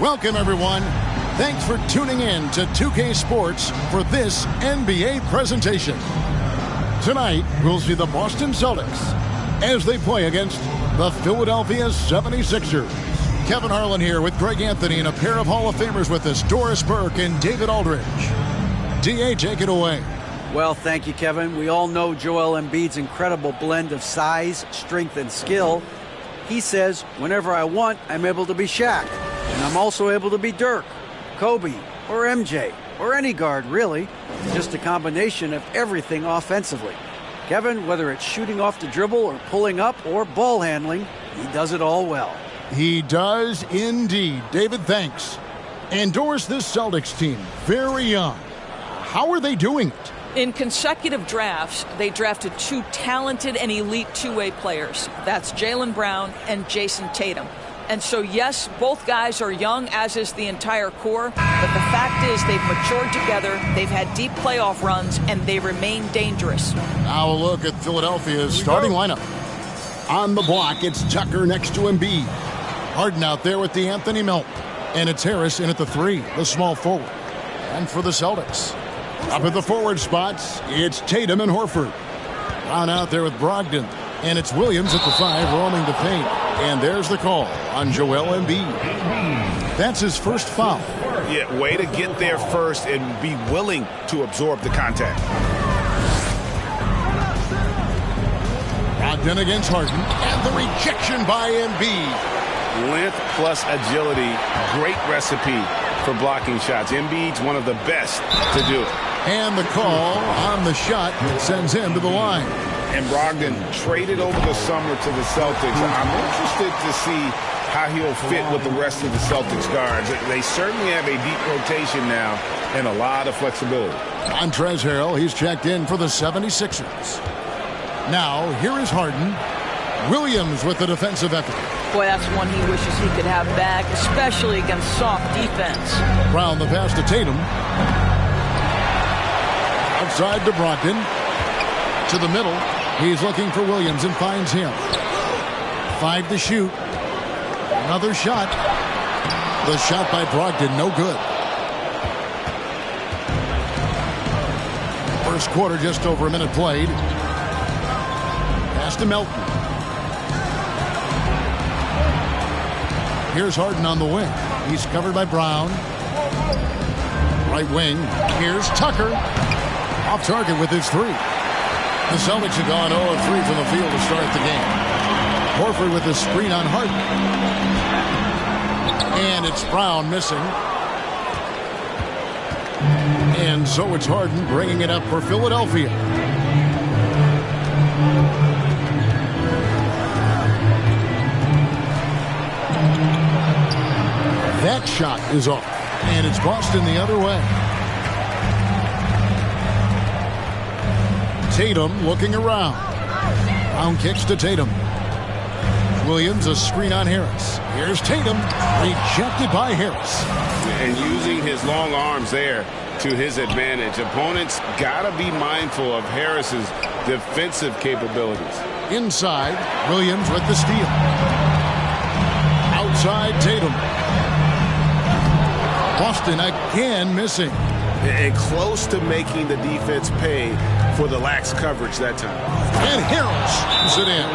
Welcome, everyone. Thanks for tuning in to 2K Sports for this NBA presentation. Tonight, we'll see the Boston Celtics as they play against the Philadelphia 76ers. Kevin Harlan here with Greg Anthony and a pair of Hall of Famers with us, Doris Burke and David Aldridge. D.A., take it away. Well, thank you, Kevin. We all know Joel Embiid's incredible blend of size, strength, and skill. He says, whenever I want, I'm able to be Shaq. And I'm also able to be Dirk, Kobe, or MJ, or any guard, really. Just a combination of everything offensively. Kevin, whether it's shooting off the dribble or pulling up or ball handling, he does it all well. He does indeed. David, thanks. And Doris, this Celtics team, very young. How are they doing it? In consecutive drafts, they drafted two talented and elite two-way players. That's Jaylen Brown and Jason Tatum. And so, yes, both guys are young, as is the entire core. But the fact is they've matured together, they've had deep playoff runs, and they remain dangerous. Now a look at Philadelphia's starting lineup. On the block, it's Tucker next to Embiid. Harden out there with the Anthony Melt. And it's Harris in at the 3, the small forward. And for the Celtics, up at the forward spots, it's Tatum and Horford. Brown out there with Brogdon. And it's Williams at the 5, roaming the paint. And there's the call on Joel Embiid. That's his first foul. Yeah, way to get there first and be willing to absorb the contact. Brogdon against Harden. And the rejection by Embiid. Length plus agility, great recipe for blocking shots. Embiid's one of the best to do it. And the call on the shot sends him to the line. And Brogdon traded over the summer to the Celtics. I'm interested to see how he'll fit with the rest of the Celtics guards. They certainly have a deep rotation now and a lot of flexibility. Montrezl Harrell, he's checked in for the 76ers. Now, here is Harden. Williams with the defensive effort. Boy, that's one he wishes he could have back, especially against soft defense. Brown the pass to Tatum. Outside to Brogdon. To the middle. He's looking for Williams and finds him. 5 to shoot. Another shot. The shot by Brogdon, no good. First quarter, just over a minute played. Pass to Melton. Here's Harden on the wing. He's covered by Brown. Right wing. Here's Tucker. Off target with his 3. The Celtics have gone 0-3 from the field to start the game. Horford with the screen on Harden. And it's Brown missing. And so it's Harden bringing it up for Philadelphia. That shot is off. And it's Boston the other way. Tatum looking around. Brown kicks to Tatum. Williams a screen on Harris. Here's Tatum. Rejected by Harris. And using his long arms there to his advantage. Opponents got to be mindful of Harris's defensive capabilities. Inside, Williams with the steal. Outside, Tatum. Boston again missing. And close to making the defense pay for the lax coverage that time. And Harris puts it in.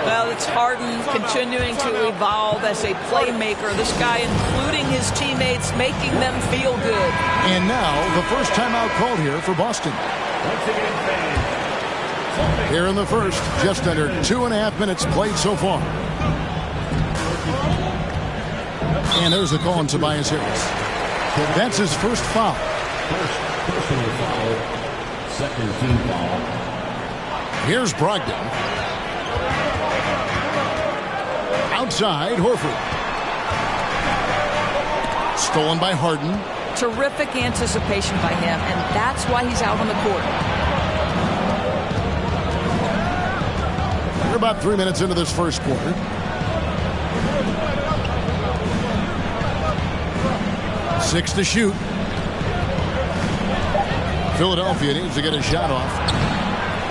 Well, it's Harden continuing to evolve as a playmaker. This guy, including his teammates, making them feel good. And now, the first timeout called here for Boston. Here in the first, just under 2.5 minutes played so far. And there's the call on Tobias Harris. That's his first foul. First personal foul, second team foul. Here's Brogdon. Outside, Horford. Stolen by Harden. Terrific anticipation by him, and that's why he's out on the court. We're about 3 minutes into this first quarter. Six to shoot. Philadelphia needs to get a shot off.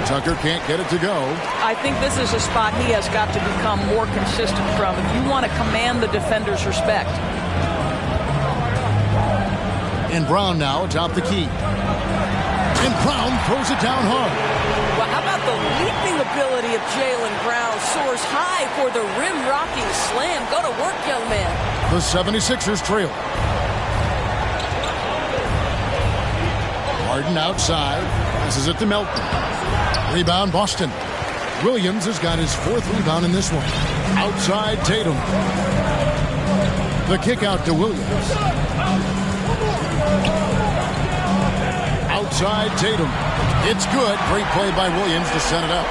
Tucker can't get it to go. I think this is a spot he has got to become more consistent from if you want to command the defender's respect. And Brown now atop the key. And Brown throws it down hard. Well, how about the leaping ability of Jaylen Brown? Soars high for the rim-rocking slam. Go to work, young man. The 76ers trail. Harden outside. Passes it to Melton. Rebound, Boston. Williams has got his 4th rebound in this one. Outside, Tatum. The kick out to Williams. Outside, Tatum. It's good. Great play by Williams to set it up.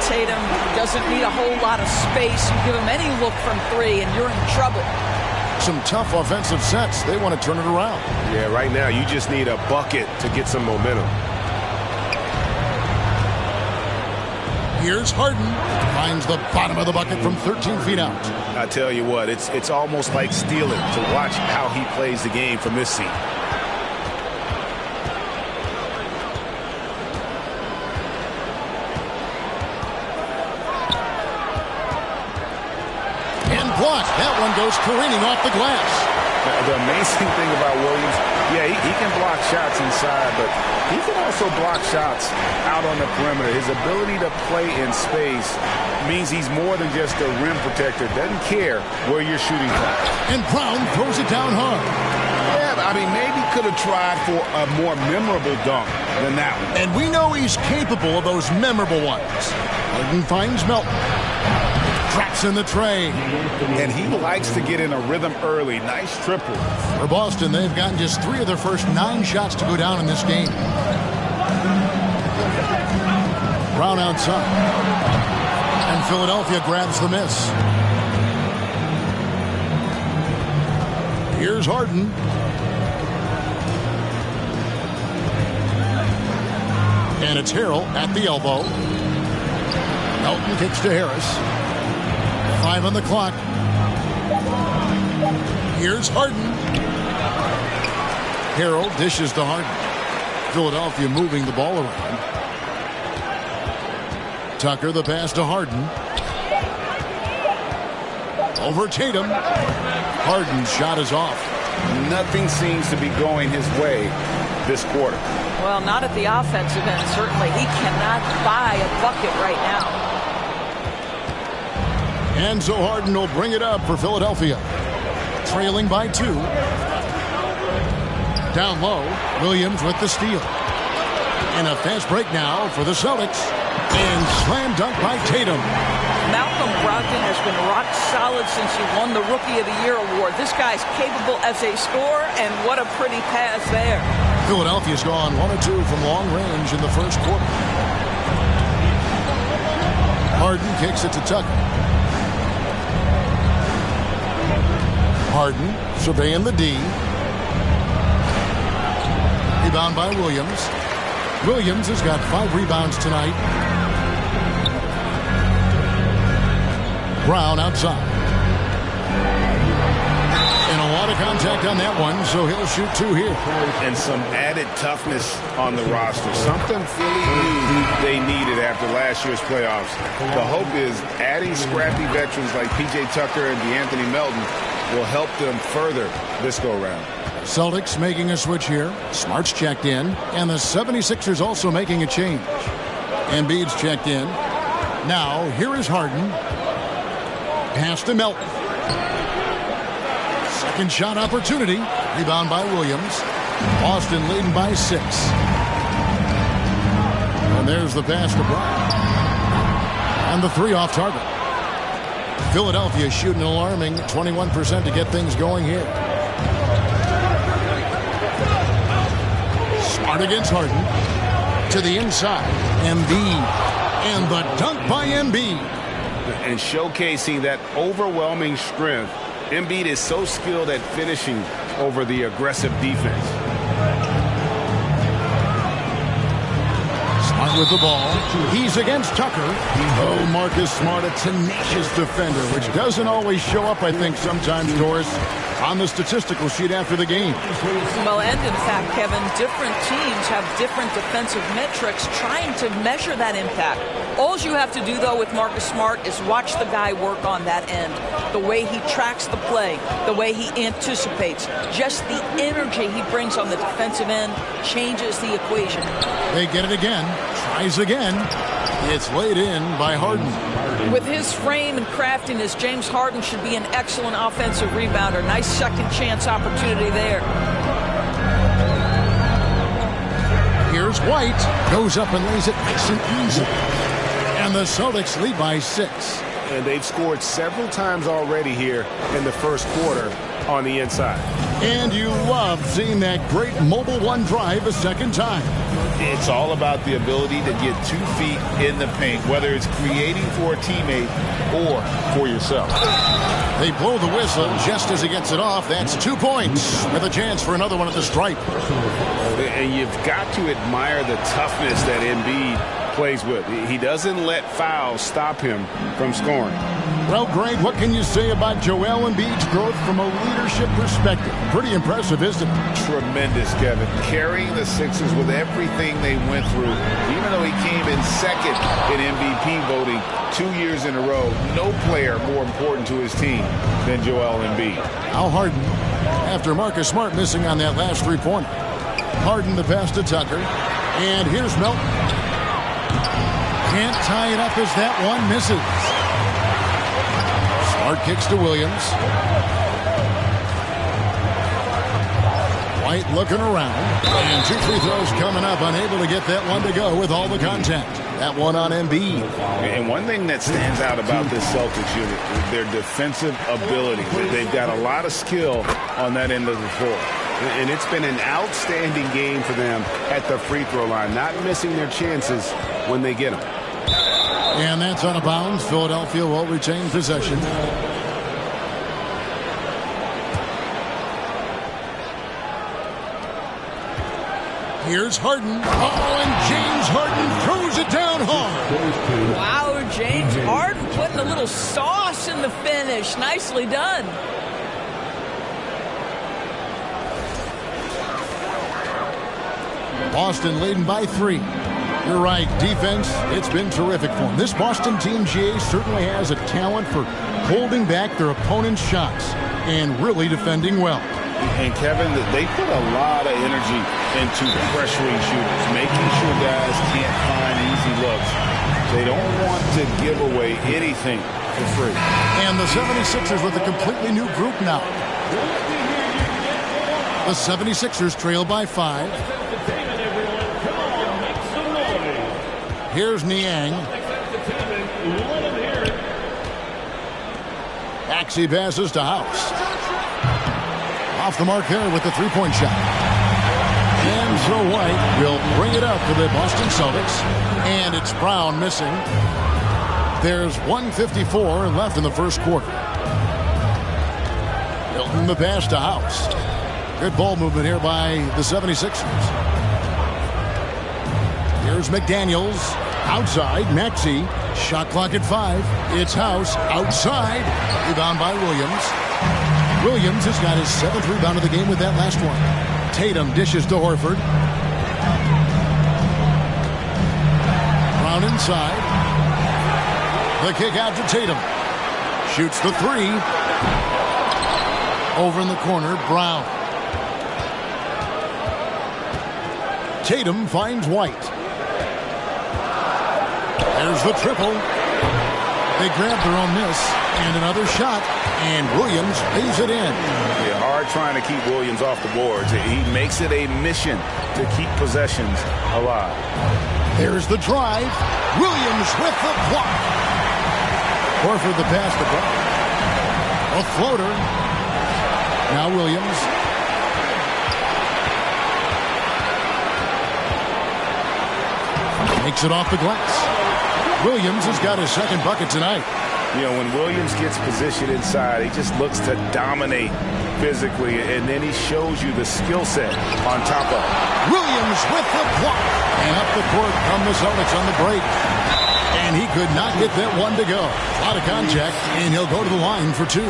Tatum doesn't need a whole lot of space. You give him any look from 3 and you're in trouble. Some tough offensive sets. They want to turn it around. Yeah, right now you just need a bucket to get some momentum. Here's Harden. Finds the bottom of the bucket from 13 feet out. I tell you what, it's almost like stealing to watch how he plays the game from this seat. And blocked. That one goes careening off the glass. The amazing thing about Williams, yeah, he can block shots inside, but he can also block shots out on the perimeter. His ability to play in space means he's more than just a rim protector. Doesn't care where you're shooting from. And Brown throws it down hard. Yeah, I mean, maybe could have tried for a more memorable dunk than that one. And we know he's capable of those memorable ones. Harden finds Melton. Traps in the tray. And he likes to get in a rhythm early. Nice triple. For Boston, they've gotten just 3 of their first 9 shots to go down in this game. Brown outside. And Philadelphia grabs the miss. Here's Harden. And it's Harrell at the elbow. Melton kicks to Harris. 5 on the clock. Here's Harden. Harrell dishes to Harden. Philadelphia moving the ball around. Tucker the pass to Harden. Over Tatum. Harden's shot is off. Nothing seems to be going his way this quarter. Well, not at the offensive end, certainly. He cannot buy a bucket right now. And so Harden will bring it up for Philadelphia. Trailing by 2. Down low, Williams with the steal. And a fast break now for the Celtics. And slam dunk by Tatum. Malcolm Brogdon has been rock solid since he won the Rookie of the Year award. This guy's capable as a scorer, and what a pretty pass there. Philadelphia's gone 1 of 2 from long range in the first quarter. Harden kicks it to Tucker. Harden surveying the D. Rebound by Williams. Williams has got 5 rebounds tonight. Brown outside. And a lot of contact on that one, so he'll shoot 2 here. And some added toughness on the roster. Something Philly knew they needed after last year's playoffs. The hope is adding scrappy veterans like P.J. Tucker and DeAnthony Melton will help them further this go-round. Celtics making a switch here. Smart's checked in. And the 76ers also making a change. Embiid's checked in. Now, here is Harden. Pass to Melton. Second shot opportunity. Rebound by Williams. Boston leading by 6. And there's the pass to Brown. And the 3 off target. Philadelphia shooting an alarming 21% to get things going here. Smart against Harden. To the inside. Embiid. And the dunk by Embiid. And showcasing that overwhelming strength. Embiid is so skilled at finishing over the aggressive defense. Smart with the ball. He's against Tucker. Oh, Marcus Smart, a tenacious defender, which doesn't always show up, I think, sometimes, Doris, on the statistical sheet after the game. Well, and in fact, Kevin, different teams have different defensive metrics trying to measure that impact. All you have to do, though, with Marcus Smart is watch the guy work on that end. The way he tracks the play, the way he anticipates, just the energy he brings on the defensive end changes the equation. They get it again. Tries again. It's laid in by Harden. With his frame and craftiness, James Harden should be an excellent offensive rebounder. Nice second chance opportunity there. Here's White. Goes up and lays it nice and easy. And the Celtics lead by 6. And they've scored several times already here in the first quarter on the inside. And you love seeing that great mobile one drive a second time. It's all about the ability to get 2 feet in the paint, whether it's creating for a teammate or for yourself. They blow the whistle just as he gets it off. That's 2 points with a chance for another one at the stripe. And you've got to admire the toughness that Embiid plays with. He doesn't let fouls stop him from scoring. Well, Greg, what can you say about Joel Embiid's growth from a leadership perspective? Pretty impressive, isn't it? Tremendous, Kevin. Carrying the Sixers with everything they went through. Even though he came in second in MVP voting 2 years in a row, no player more important to his team than Joel Embiid. Al Harden, after Marcus Smart missing on that last three-pointer. Harden the pass to Tucker. And here's Melton. Can't tie it up as that one misses. Smart kicks to Williams. White looking around. And 2 free throws coming up. Unable to get that one to go with all the contact. That one on Embiid. And one thing that stands out about this Celtics unit is their defensive ability. They've got a lot of skill on that end of the floor. And it's been an outstanding game for them at the free throw line, not missing their chances when they get them. And that's out of bounds. Philadelphia will retain possession. Here's Harden. Oh, and James Harden throws it down hard. Wow, James Harden putting a little sauce in the finish. Nicely done. Boston leading by 3. You're right. Defense, it's been terrific for them. This Boston team, GA, certainly has a talent for holding back their opponent's shots and really defending well. And, Kevin, they put a lot of energy into pressuring shooters, making sure guys can't find easy looks. They don't want to give away anything for free. And the 76ers with a completely new group now. The 76ers trail by 5. Here's Niang. Maxey passes to House. Off the mark there with the three-point shot. And so White will bring it up for the Boston Celtics. And it's Brown missing. There's 1:54 left in the first quarter. Milton the pass to House. Good ball movement here by the 76ers. Here's McDaniels. Outside, Maxey. Shot clock at 5. It's House. Outside. Rebound by Williams. Williams has got his 7th rebound of the game with that last one. Tatum dishes to Horford. Brown inside. The kick out to Tatum. Shoots the 3. Over in the corner, Brown. Tatum finds White. There's the triple. They grab their own miss. And another shot. And Williams lays it in. Yeah, hard trying to keep Williams off the boards. He makes it a mission to keep possessions alive. There's the drive. Williams with the block. Horford the pass to Brown. A floater. Now Williams. Makes it off the glass. Williams has got his second bucket tonight. You know, when Williams gets positioned inside, he just looks to dominate physically, and then he shows you the skill set on top of it. Williams with the block. And up the court come the Celtics on the break. And he could not get that one to go. A lot of contact, and he'll go to the line for 2.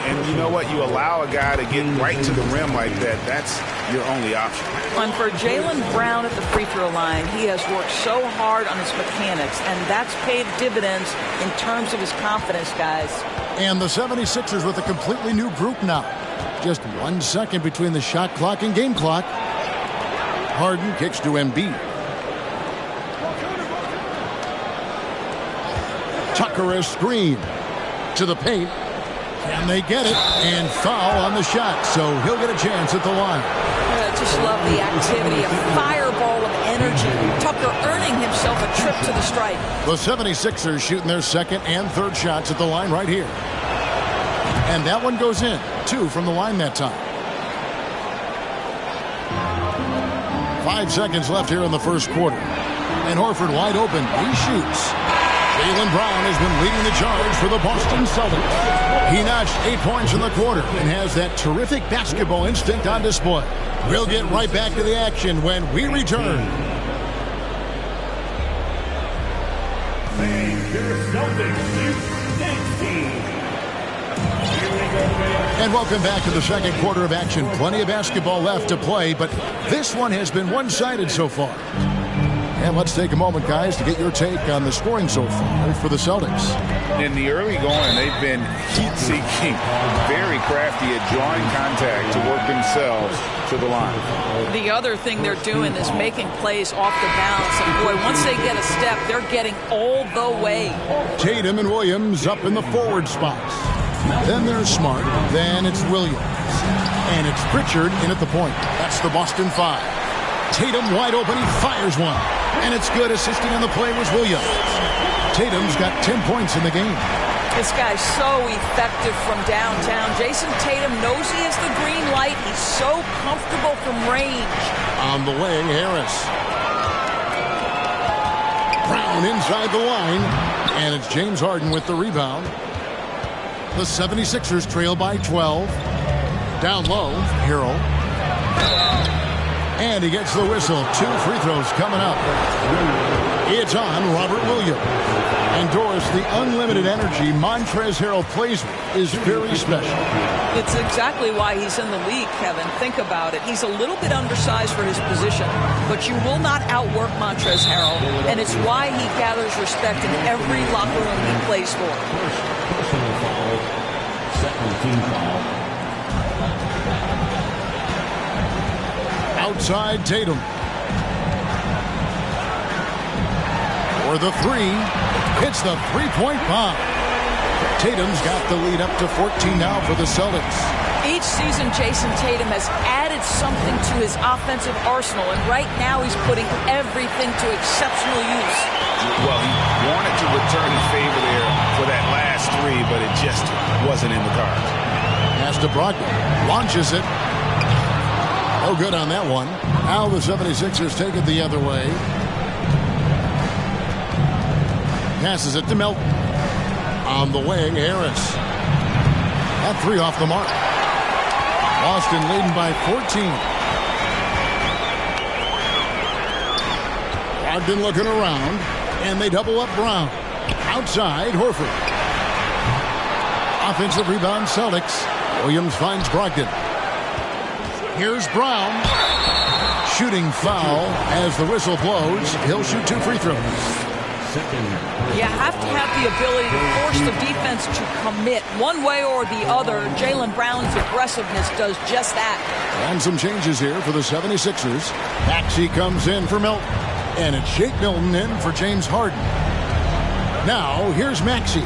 And you know what? You allow a guy to get right to the rim like that. That's your only option. And for Jaylen Brown at the free throw line, he has worked so hard on his mechanics, and that's paid dividends in terms of his confidence, guys. And the 76ers with a completely new group now. Just 1 second between the shot clock and game clock. Harden kicks to Embiid. Tucker a screen to the paint. Can they get it? And foul on the shot, so he'll get a chance at the line. I just love the activity, a fireball of energy. Tucker earning himself a trip to the stripe. The 76ers shooting their second and third shots at the line right here. And that one goes in. 2 from the line that time. 5 seconds left here in the first quarter. And Horford wide open. He shoots. Jaylen Brown has been leading the charge for the Boston Celtics. He notched 8 points in the quarter and has that terrific basketball instinct on display. We'll get right back to the action when we return. And welcome back to the second quarter of action. Plenty of basketball left to play, but this one has been one-sided so far. And let's take a moment, guys, to get your take on the scoring so far for the Celtics. In the early going, they've been heat-seeking, very crafty at drawing contact to work themselves to the line. The other thing they're doing is making plays off the bounce. And, boy, once they get a step, they're getting all the way. Tatum and Williams up in the forward spots. Then there's Smart. Then it's Williams. And it's Pritchard in at the point. That's the Boston 5. Tatum wide open. He fires one. And it's good. Assisting on the play was Williams. Tatum's got 10 points in the game. This guy's so effective from downtown. Jason Tatum knows he has the green light. He's so comfortable from range. On the way, Harris. Brown inside the line. And it's James Harden with the rebound. The 76ers trail by 12. Down low, Harrell. And he gets the whistle. 2 free throws coming up. It's on Robert Williams. And Doris, the unlimited energy Montrezl Harrell plays with is very special. It's exactly why he's in the league, Kevin. Think about it. He's a little bit undersized for his position, but you will not outwork Montrezl Harrell, and it's why he gathers respect in every locker room he plays for. Personal foul. Second team foul. Outside Tatum. For the 3. Hits the three-point bomb. Tatum's got the lead up to 14 now for the Celtics. Each season, Jason Tatum has added something to his offensive arsenal, and right now he's putting everything to exceptional use. Well, he wanted to return the favor there for that last 3, but it just wasn't in the cards. Pass to Brogdon. Launches it. Oh, good on that one. Now the 76ers take it the other way. Passes it to Melton. On the way, Harris. That 3 off the mark. Boston leading by 14. Brogdon looking around. And they double up Brown. Outside, Horford. Offensive rebound, Celtics. Williams finds Brogdon. Here's Brown. Shooting foul as the whistle blows. He'll shoot 2 free throws. You have to have the ability to force the defense to commit one way or the other. Jaylen Brown's aggressiveness does just that. And some changes here for the 76ers. Maxey comes in for Melton. And it's Shake Milton in for James Harden. Now, here's Maxey.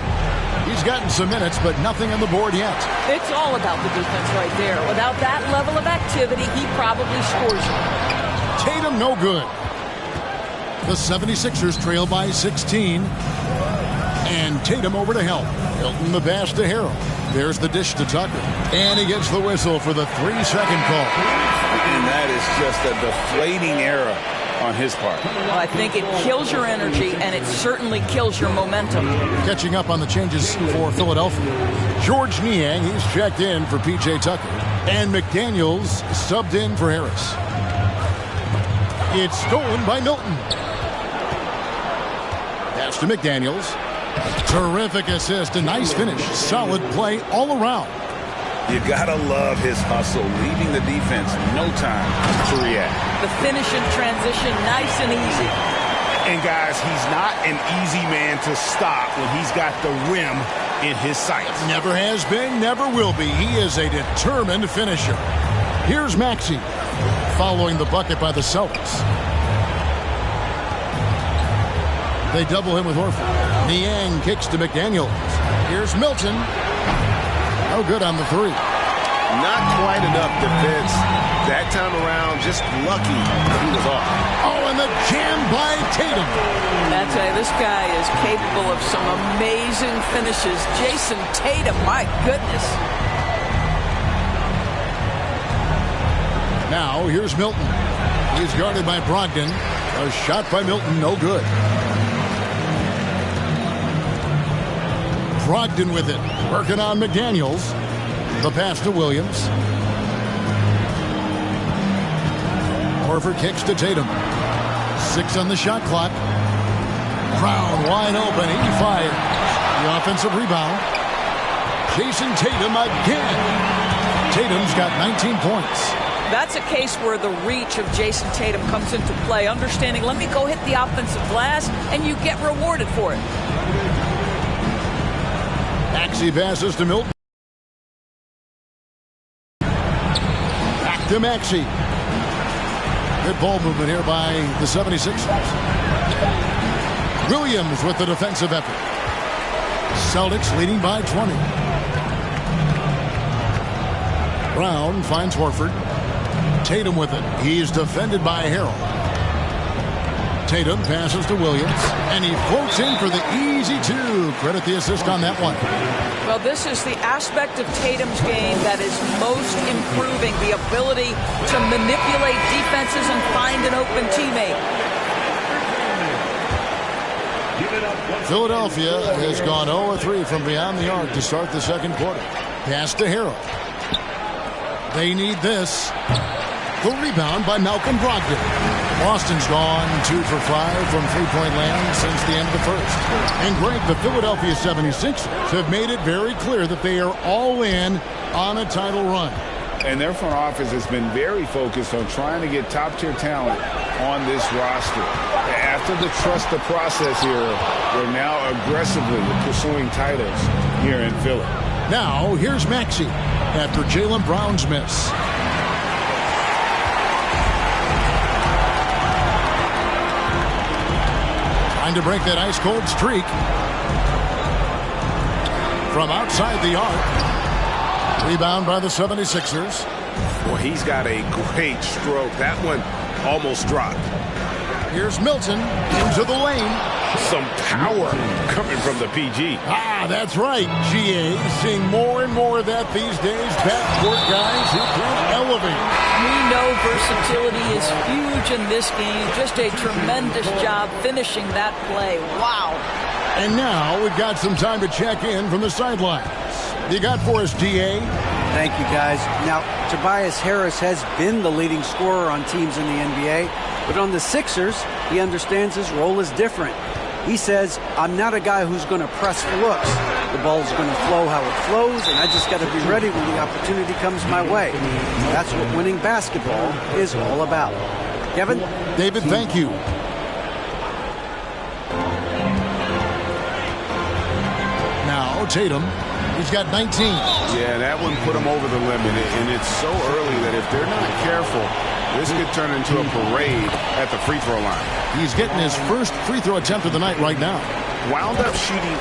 He's gotten some minutes, but nothing on the board yet. It's all about the defense right there. Without that level of activity, he probably scores it. Tatum, no good. The 76ers trail by 16. And Tatum over to help. Hilton the pass to Harrell. There's the dish to Tucker. And he gets the whistle for the 3-second call. And that is just a deflating error on his part. Well, I think it kills your energy, and it certainly kills your momentum. Catching up on the changes for Philadelphia. George Niang, he's checked in for P.J. Tucker. And McDaniels subbed in for Harris. It's stolen by Milton. Pass to McDaniels. Terrific assist, a nice finish. Solid play all around. You gotta love his hustle, leaving the defense no time to react. The finish in transition, nice and easy. And guys, he's not an easy man to stop when he's got the rim in his sights. Never has been, never will be. He is a determined finisher. Here's Maxey following the bucket by the Celtics. They double him with Horford. Niang kicks to McDaniels. Here's Milton. No good on the three. Not quite enough defense. That time around, just lucky he was off. Oh, and the jam by Tatum. I tell you, this guy is capable of some amazing finishes. Jason Tatum, my goodness. Now, here's Milton. He's guarded by Brogdon. A shot by Milton, no good. Brogdon with it. Working on McDaniels. The pass to Williams. Horford kicks to Tatum. 6 on the shot clock. Brown wide open. He fires. The offensive rebound. Jason Tatum again. Tatum's got 19 points. That's a case where the reach of Jason Tatum comes into play. Understanding, let me go hit the offensive glass, and you get rewarded for it. Maxey passes to Milton. Back to Maxey. Good ball movement here by the 76ers. Williams with the defensive effort. Celtics leading by 20. Brown finds Horford. Tatum with it. He's defended by Harrell. Tatum passes to Williams, and he floats in for the easy two. Credit the assist on that one. Well, this is the aspect of Tatum's game that is most improving, the ability to manipulate defenses and find an open teammate. Philadelphia has gone 0-3 from beyond the arc to start the second quarter. Pass to Harrell. They need this. The rebound by Malcolm Brogdon. Boston's gone 2 for 5 from three-point land since the end of the first. And Greg, the Philadelphia 76ers have made it very clear that they are all in on a title run. And their front office has been very focused on trying to get top-tier talent on this roster. After the trust the process era, they're now aggressively pursuing titles here in Philly. Now, here's Maxey after Jaylen Brown's miss. Trying to break that ice-cold streak. From outside the arc. Rebound by the 76ers. Well, he's got a great stroke. That one almost dropped. Here's Milton into the lane. Some power coming from the PG. Ah, that's right, GA. Seeing more and more of that these days. Backcourt guys who can elevate. We know versatility is huge in this game. Just a tremendous job finishing that play. Wow. And now we've got some time to check in from the sidelines. You got for us, DA? Thank you, guys. Now, Tobias Harris has been the leading scorer on teams in the NBA, but on the Sixers, he understands his role is different. He says, I'm not a guy who's going to press for looks. The ball's going to flow how it flows, and I just got to be ready when the opportunity comes my way. That's what winning basketball is all about. Kevin? David, thank you. Now, Tatum. He's got 19. Yeah, that one put him over the limit, and it's so early that if they're not careful, this could turn into a parade at the free throw line. He's getting his first free throw attempt of the night right now. Wound up shooting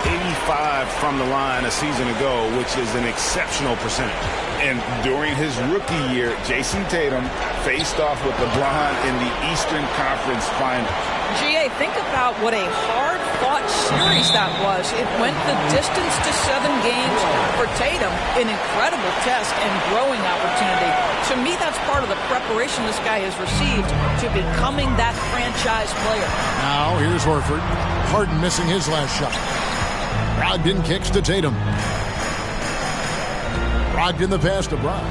85 from the line a season ago, which is an exceptional percentage. And during his rookie year, Jason Tatum faced off with LeBron in the Eastern Conference Finals. GA, think about what a hard-fought series that was. It went the distance to 7 games. For Tatum, an incredible test and growing opportunity. To me, that's part of the preparation this guy has received to becoming that franchise player. Now, here's Horford. Harden missing his last shot. Brogdon kicks to Tatum. Brogdon the pass to Brown.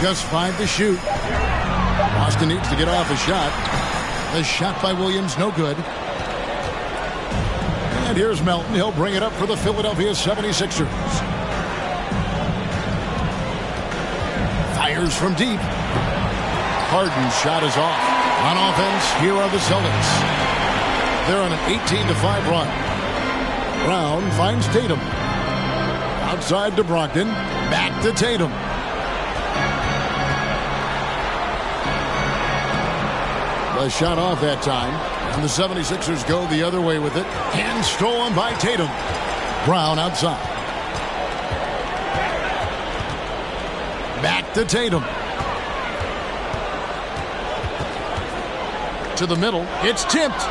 Just 5 to shoot. Boston needs to get off a shot. The shot by Williams, no good. And here's Melton. He'll bring it up for the Philadelphia 76ers. Fires from deep. Harden's shot is off. On offense, here are the Celtics. They're on an 18-5 run. Brown finds Tatum. Outside to Brogdon. Back to Tatum. The shot off that time. And the 76ers go the other way with it. Hand stolen by Tatum. Brown outside. Back to Tatum. To the middle. It's tipped.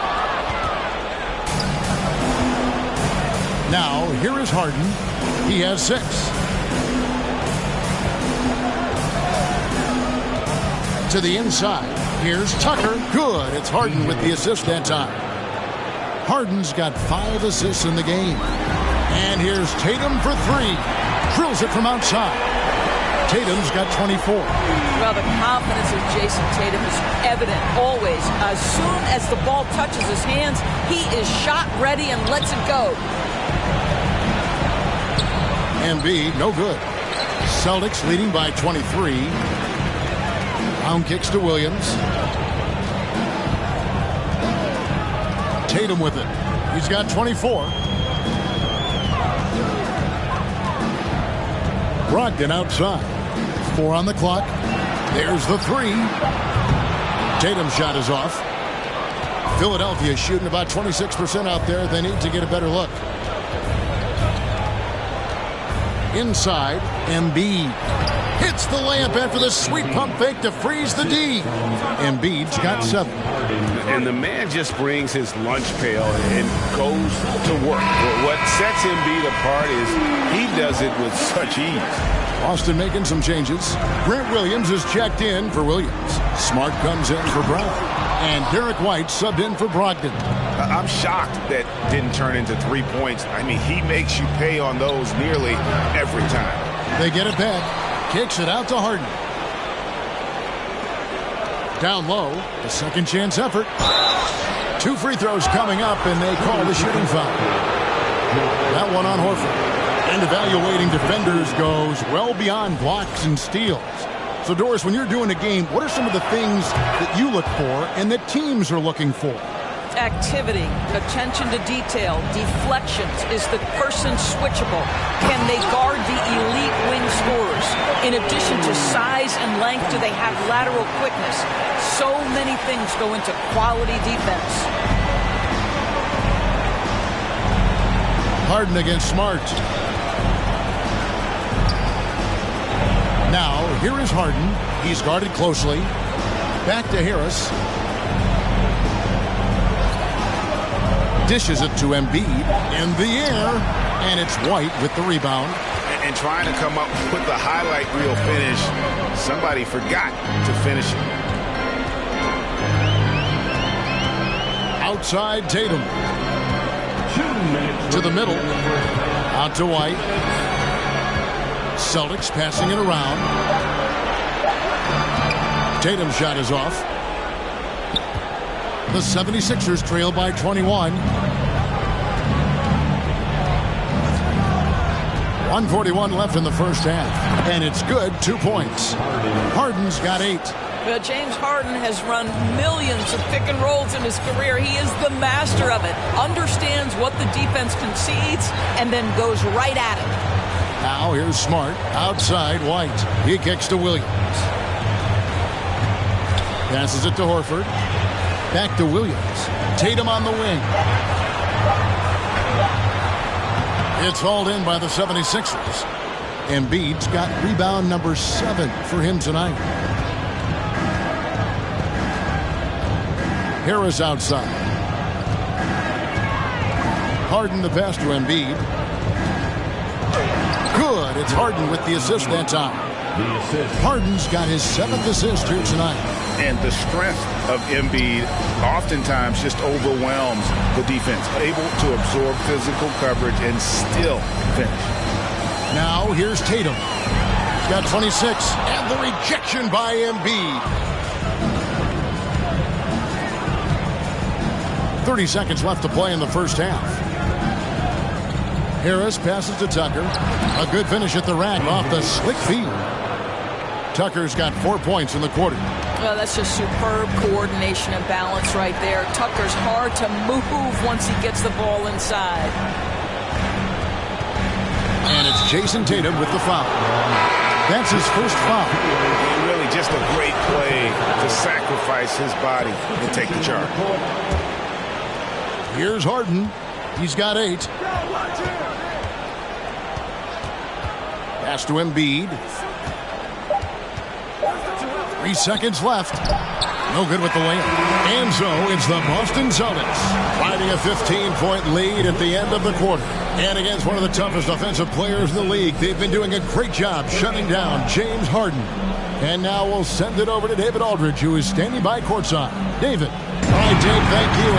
Now, here is Harden. He has 6. To the inside. Here's Tucker. Good. It's Harden with the assist that time. Harden's got 5 assists in the game. And here's Tatum for 3. Drills it from outside. Tatum's got 24. Well, the confidence of Jason Tatum is evident always. As soon as the ball touches his hands, he is shot ready and lets it go. Embiid, no good. Celtics leading by 23. Brown kicks to Williams. Tatum with it. He's got 24. Brogdon outside. 4 on the clock. There's the 3. Tatum's shot is off. Philadelphia shooting about 26% out there. They need to get a better look. Inside, Embiid hits the layup after the sweet pump fake to freeze the D. Embiid's got 7. And the man just brings his lunch pail and goes to work. What sets Embiid apart is he does it with such ease. Austin making some changes. Grant Williams is checked in for Williams. Smart comes in for Brown. And Derek White subbed in for Brogdon. I'm shocked that didn't turn into 3 points. I mean, he makes you pay on those nearly every time. They get it back. Kicks it out to Harden. Down low, a second chance effort. 2 free throws coming up, and they call the shooting foul. That one on Horford. And evaluating defenders goes well beyond blocks and steals. So, Doris, when you're doing a game, what are some of the things that you look for and that teams are looking for? Activity, attention to detail, deflections. Is the person switchable? Can they guard the elite wing scorers? In addition to size and length, do they have lateral quickness? So many things go into quality defense. Harden against Smart. Now, here is Harden. He's guarded closely. Back to Harris. Dishes it to Embiid in the air, and it's White with the rebound. And trying to come up with the highlight reel finish, somebody forgot to finish it. Outside Tatum. To the middle. Out to White. Celtics passing it around. Tatum's shot is off. The 76ers trail by 21. 1:41 left in the first half. And it's good, 2 points. Harden's got 8. But James Harden has run millions of pick and rolls in his career. He is the master of it. Understands what the defense concedes and then goes right at it. Now here's Smart. Outside White. He kicks to Williams. Passes it to Horford. Back to Williams. Tatum on the wing. It's hauled in by the 76ers. Embiid's got rebound number 7 for him tonight. Harris outside. Harden the pass to Embiid. Good. It's Harden with the assist that time. Harden's got his 7th assist here tonight. And the strength of Embiid oftentimes just overwhelms the defense. Able to absorb physical coverage and still finish. Now here's Tatum. He's got 26. And the rejection by Embiid. 30 seconds left to play in the first half. Harris passes to Tucker. A good finish at the rack off the slick feed. Tucker's got 4 points in the quarter. Well, that's just superb coordination and balance right there. Tucker's hard to move once he gets the ball inside. And it's Jason Tatum with the foul. That's his first foul. And really just a great play to sacrifice his body and take the charge. Here's Harden. He's got 8. Pass to Embiid. 3 seconds left. No good with the layup. And so it's the Boston Celtics riding a 15-point lead at the end of the quarter. And against one of the toughest offensive players in the league, they've been doing a great job shutting down James Harden. And now we'll send it over to David Aldridge, who is standing by courtside. David. All right, Dave, thank you.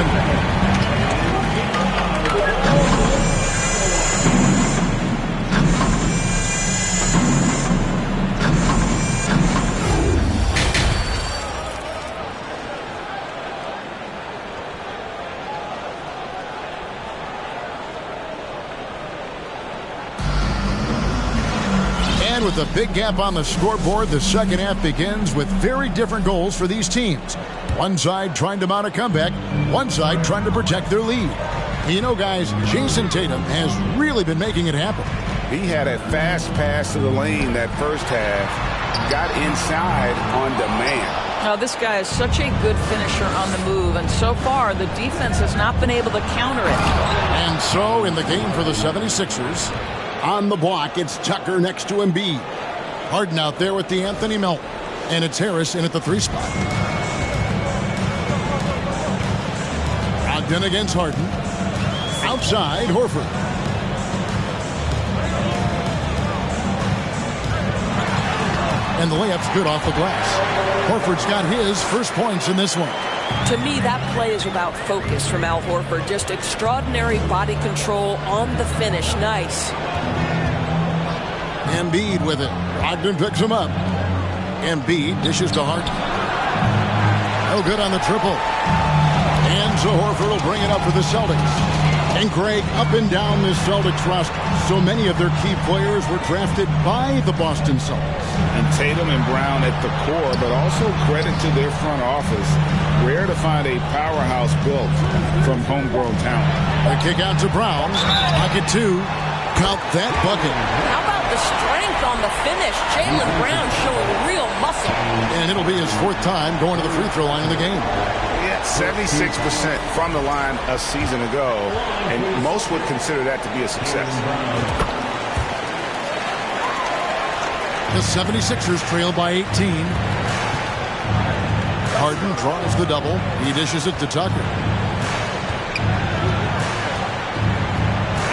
And with a big gap on the scoreboard, the second half begins with very different goals for these teams. One side trying to mount a comeback, one side trying to protect their lead. You know, guys, Jason Tatum has really been making it happen. He had a fast pass to the lane that first half, got inside on demand. Now, this guy is such a good finisher on the move, and so far the defense has not been able to counter it. And so in the game for the 76ers, on the block, it's Tucker next to Embiid. Harden out there with the Anthony Melt. And it's Harris in at the 3 spot. Ogden against Harden. Outside, Horford. And the layup's good off the glass. Horford's got his first points in this one. To me, that play is about focus from Al Horford. Just extraordinary body control on the finish. Nice. Embiid with it. Ogden picks him up. Embiid dishes to Harden. No good on the triple. And so Horford will bring it up for the Celtics. And Greg, up and down this Celtics roster, so many of their key players were drafted by the Boston Celtics. And Tatum and Brown at the core, but also credit to their front office. Rare to find a powerhouse built from homegrown talent. The kick out to Brown. Pocket 2. Count that bucket. How about the strength on the finish? Jaylen Brown showing real muscle. And it'll be his 4th time going to the free throw line in the game. Yeah, 76% from the line a season ago, and most would consider that to be a success. The 76ers trail by 18. Harden draws the double. He dishes it to Tucker.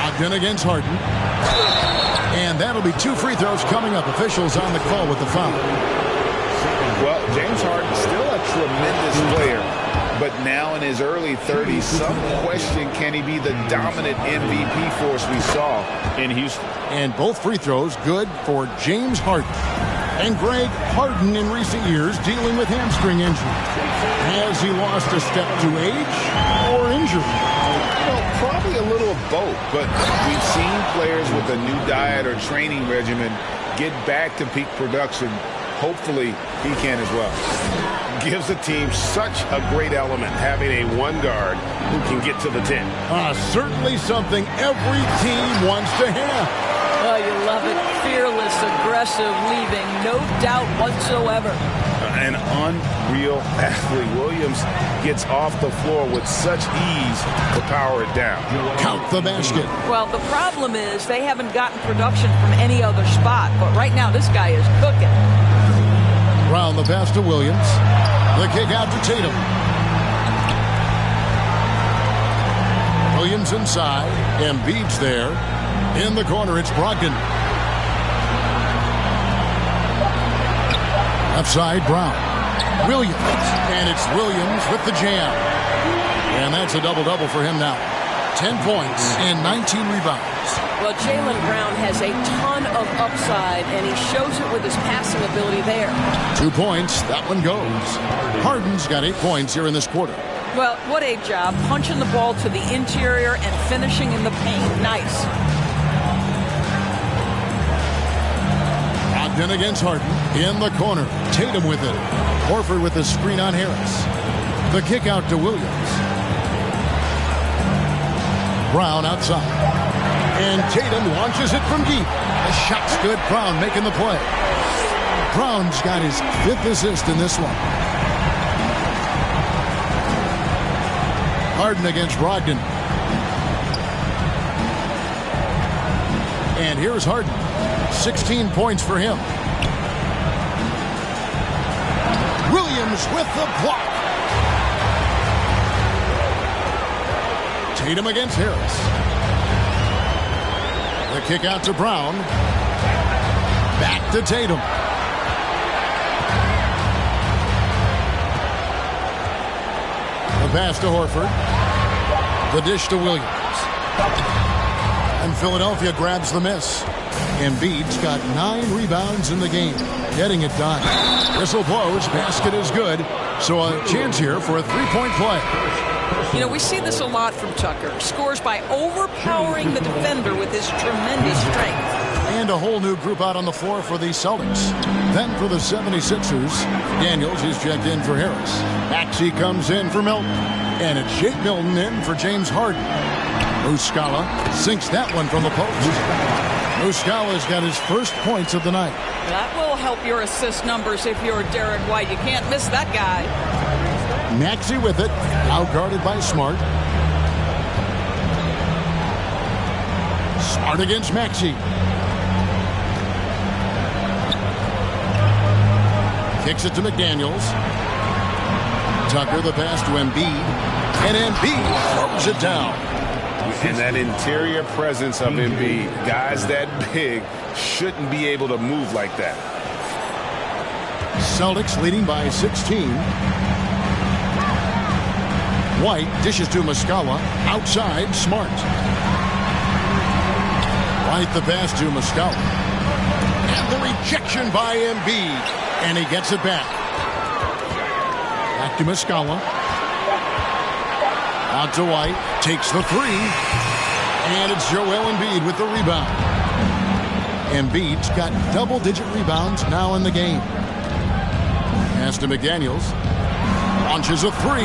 Ogden against Harden. And that'll be 2 free throws coming up. Officials on the call with the foul. Well, James Harden still a tremendous player, but now in his early 30s, some question, can he be the dominant MVP force we saw in Houston? And both free throws good for James Harden. And Greg, Harden in recent years dealing with hamstring injury. Has he lost a step to age or injury? Well, probably a little of both, but we've seen players with a new diet or training regimen get back to peak production. Hopefully, he can as well. Gives a team such a great element having a one guard who can get to the 10. Certainly something every team wants to have. Oh, you love it. Fearless, aggressive, leaving. No doubt whatsoever. An unreal athlete. Williams gets off the floor with such ease to power it down. Count the basket. Well, the problem is they haven't gotten production from any other spot. But right now, this guy is cooking. Brown the pass to Williams. The kick out to Tatum. Williams inside. Embiid's there. In the corner, it's Brogdon. Left side, Brown. Williams. And it's Williams with the jam. And that's a double-double for him now. 10 points and 19 rebounds. Well, Jaylen Brown has a ton of upside, and he shows it with his passing ability there. 2 points. That one goes. Harden's got 8 points here in this quarter. Well, what a job. Punching the ball to the interior and finishing in the paint. Nice. Brogdon against Harden. In the corner. Tatum with it. Horford with the screen on Harris. The kick out to Williams. Brown outside. And Tatum launches it from deep. The shot's good. Brown making the play. Brown's got his 5th assist in this one. Harden against Brogdon. And here's Harden. 16 points for him. Williams with the block. Tatum against Harris. The kick out to Brown. Back to Tatum. The pass to Horford. The dish to Williams. And Philadelphia grabs the miss. Embiid's got 9 rebounds in the game. Getting it done. Whistle blows. Basket is good. So a chance here for a 3-point play. You know, we see this a lot from Tucker. Scores by overpowering the defender with his tremendous strength. And a whole new group out on the floor for the Celtics. Then for the 76ers, Daniels is checked in for Harris. Maxey comes in for Milton. And it's Jake Milton in for James Harden. Muscala sinks that one from the post. Muscala's got his first points of the night. That will help your assist numbers if you're Derek White. You can't miss that guy. Maxey with it, outguarded by Smart. Smart against Maxey. Kicks it to McDaniels. Tucker the pass to Embiid. And Embiid throws it down. And that interior presence of Embiid, guys that big shouldn't be able to move like that. Celtics leading by 16. White dishes to Muscala. Outside, Smart. White the pass to Muscala. And the rejection by Embiid. And he gets it back. Back to Muscala. Out to White. Takes the 3. And it's Joel Embiid with the rebound. Embiid's got double-digit rebounds now in the game. Pass to McDaniels. Launches a 3.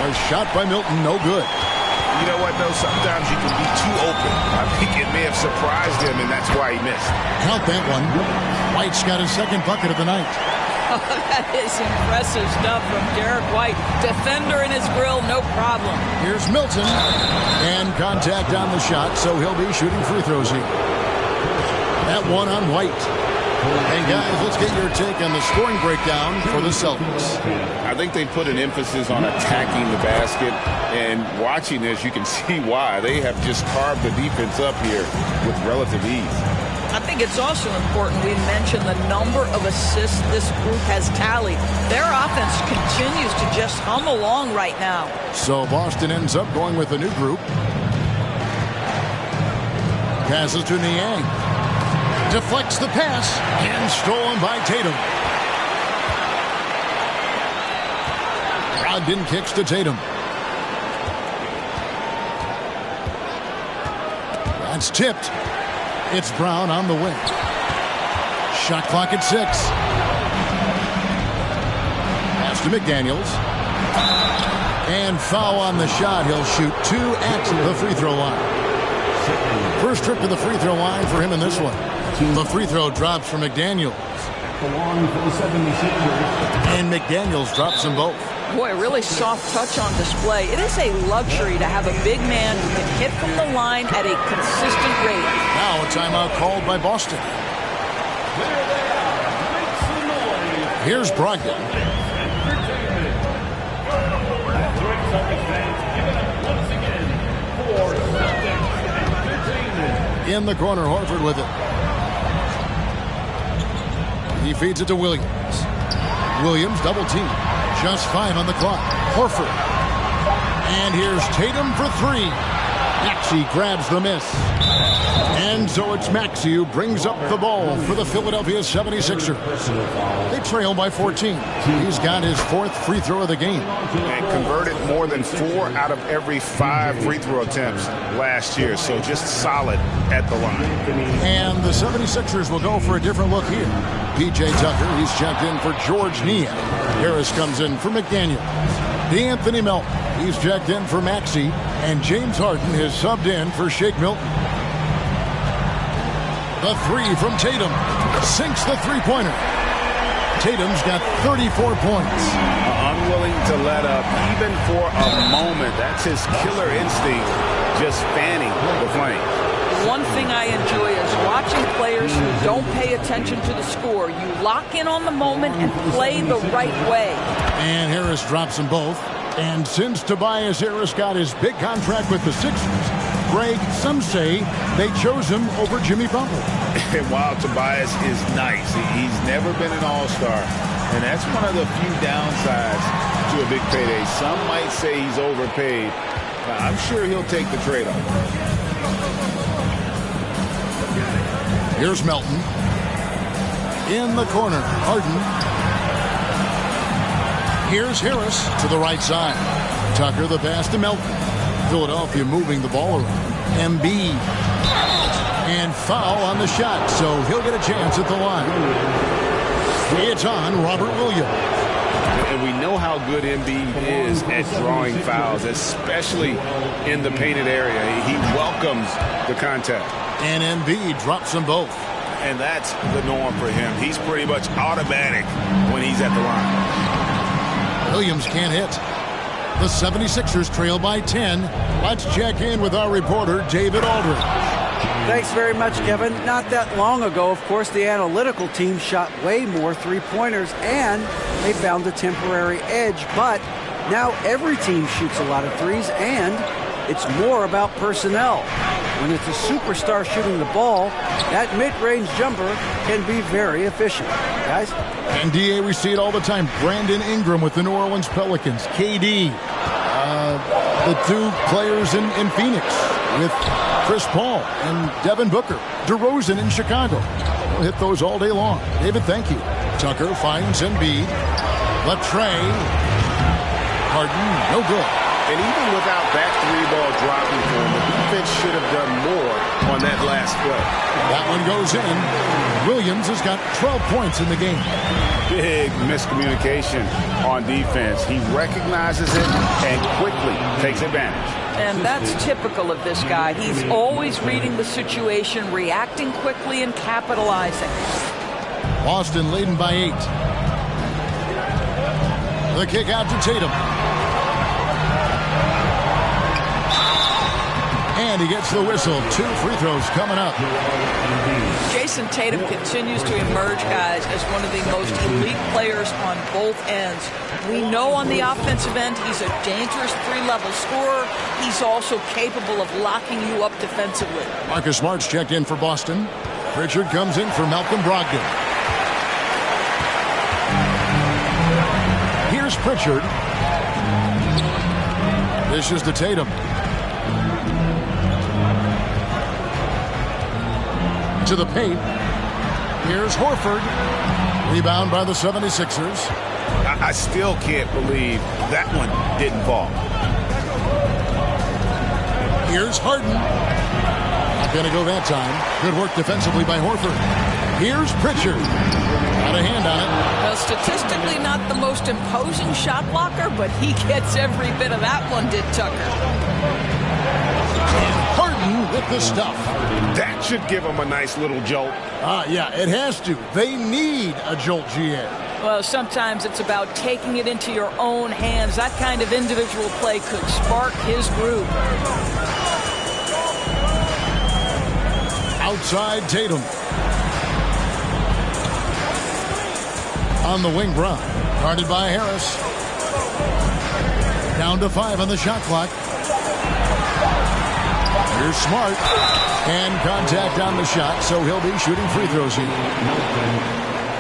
A shot by Milton, no good. You know what, though? Sometimes you can be too open. I think it may have surprised him, and that's why he missed. Count that one. White's got his second bucket of the night. Oh, that is impressive stuff from Derek White. Defender in his grill, no problem. Here's Milton. And contact on the shot, so he'll be shooting free throws here. That one on White. And guys, let's get your take on the scoring breakdown for the Celtics. I think they put an emphasis on attacking the basket, and watching this, you can see why. They have just carved the defense up here with relative ease. I think it's also important we mention the number of assists this group has tallied. Their offense continues to just hum along right now. So Boston ends up going with a new group. Passes to Niang. Deflects the pass and stolen by Tatum. Brogdon kicks to Tatum. That's tipped. It's Brown on the wing. Shot clock at 6. Pass to McDaniels. And foul on the shot. He'll shoot 2 at the free throw line. First trip to the free throw line for him in this one. The free throw drops for McDaniels. And McDaniels drops them both. Boy, a really soft touch on display. It is a luxury to have a big man who can hit from the line at a consistent rate. Now a timeout called by Boston. Here's Brogdon. In the corner, Horford with it. He feeds it to Williams. Williams double team. Just 5 on the clock. Horford. And here's Tatum for 3. Maxey grabs the miss. And so it's Maxey who brings up the ball for the Philadelphia 76ers. They trail by 14. He's got his 4th free throw of the game. And converted more than 4 out of every 5 free throw attempts last year. So just solid at the line. And the 76ers will go for a different look here. P.J. Tucker, he's checked in for George Niang. Harris comes in for McDaniel. D'Anthony Melton, he's checked in for Maxey. And James Harden has subbed in for Shake Milton. The 3 from Tatum sinks the three-pointer. Tatum's got 34 points. Unwilling to let up even for a moment. That's his killer instinct, just fanning the flame. One thing I enjoy is watching players who don't pay attention to the score. You lock in on the moment and play the right way. And Harris drops them both. And since Tobias Harris got his big contract with the Sixers, Greg, some say they chose him over Jimmy Butler. And while Tobias is nice, he's never been an all-star. And that's one of the few downsides to a big payday. Some might say he's overpaid. I'm sure he'll take the trade-off. Here's Melton. In the corner, Harden. Here's Harris to the right side. Tucker the pass to Melton. Philadelphia moving the ball around. Embiid. And foul on the shot, so he'll get a chance at the line. It's on Robert Williams. And we know how good Embiid is at drawing fouls, especially in the painted area. He welcomes the contact. And Embiid drops them both. And that's the norm for him. He's pretty much automatic when he's at the line. Williams can't hit. The 76ers trail by 10. Let's check in with our reporter, David Aldridge. Thanks very much, Kevin. Not that long ago, of course, the analytical team shot way more three-pointers, and they found a temporary edge. But now every team shoots a lot of threes, and it's more about personnel. When it's a superstar shooting the ball, that mid-range jumper can be very efficient. Guys? And, D.A., we see it all the time. Brandon Ingram with the New Orleans Pelicans. KD. The 2 players in Phoenix with Chris Paul and Devin Booker. DeRozan in Chicago. We'll hit those all day long. David, thank you. Tucker finds Embiid. Latrey. Harden, no good. And even without that 3-ball dropping for him, the defense should have done more on that last play. That one goes in. Williams has got 12 points in the game. Big miscommunication on defense. He recognizes it and quickly takes advantage. And that's typical of this guy. He's always reading the situation, reacting quickly, and capitalizing. Boston leading by 8. The kick out to Tatum. And he gets the whistle. 2 free throws coming up. Jason Tatum continues to emerge, guys, as one of the most elite players on both ends. We know on the offensive end he's a dangerous 3-level scorer. He's also capable of locking you up defensively. Marcus Smart's checked in for Boston. Pritchard comes in for Malcolm Brogdon. Here's Pritchard. This is to Tatum. To the paint. Here's Horford. Rebound by the 76ers. I still can't believe that one didn't fall. Here's Harden. Not going to go that time. Good work defensively by Horford. Here's Pritchard. Got a hand on it. Well, statistically not the most imposing shot blocker, but he gets every bit of that one, did Tucker. Harden with the stuff. That should give him a nice little jolt. Yeah, it has to. They need a jolt, GA. Well, sometimes it's about taking it into your own hands. That kind of individual play could spark his groove. Outside Tatum. On the wing, Brown. Guarded by Harris. Down to 5 on the shot clock. Here's Smart. And contact on the shot, so he'll be shooting free throws here.